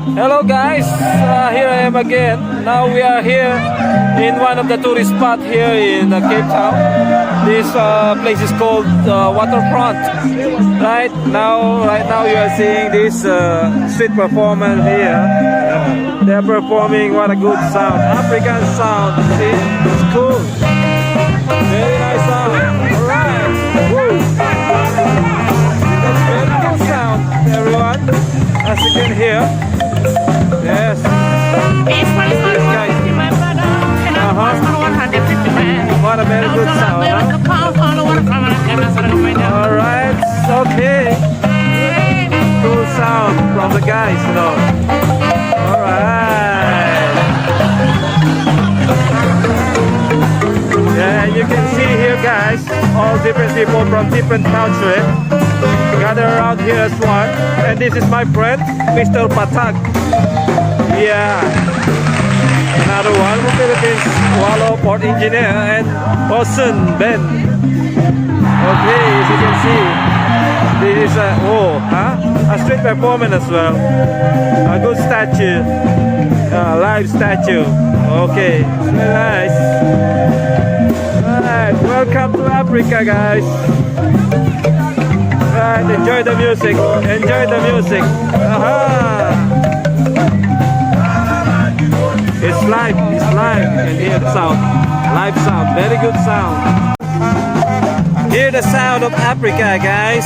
Hello guys, here I am again. Now we are here in one of the tourist spots here in Cape Town. This place is called Waterfront. Right now you are seeing this street performance here. They are performing. What a good sound, African sound. See, it's cool. Very nice sound. Alright, woo. That's very good sound, everyone. As you can hear. Yes. This guy. What a very good sound, huh? Alright, okay. Cool sound from the guys, you know. Alright. Yeah, you can see here, guys, all different people from different countries gather around here as one. And this is my friend, Mr. Patag. Yeah. Another one from Philippines, Wallow Port Engineer, and Osun Ben. Okay, as you can see, this is a street performance as well. A good statue, live statue. Okay, very nice. Alright, welcome to Africa, guys. Right, enjoy the music. Enjoy the music. It's live. It's live. You can hear the sound. Live sound. Very good sound. Hear the sound of Africa, guys.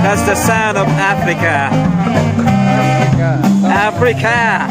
That's the sound of Africa. Africa.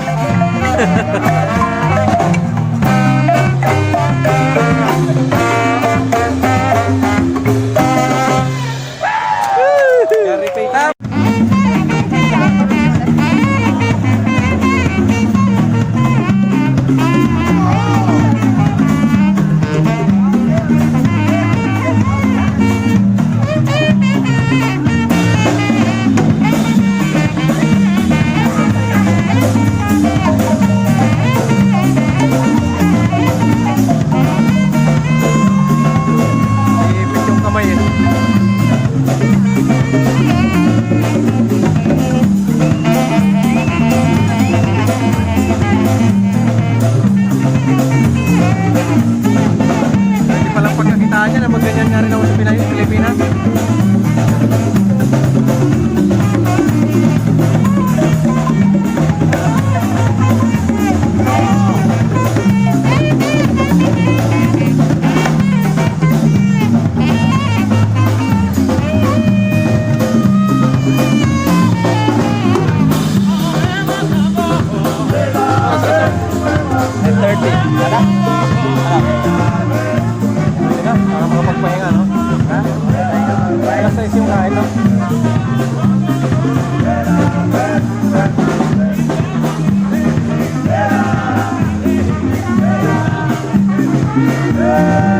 Yeah.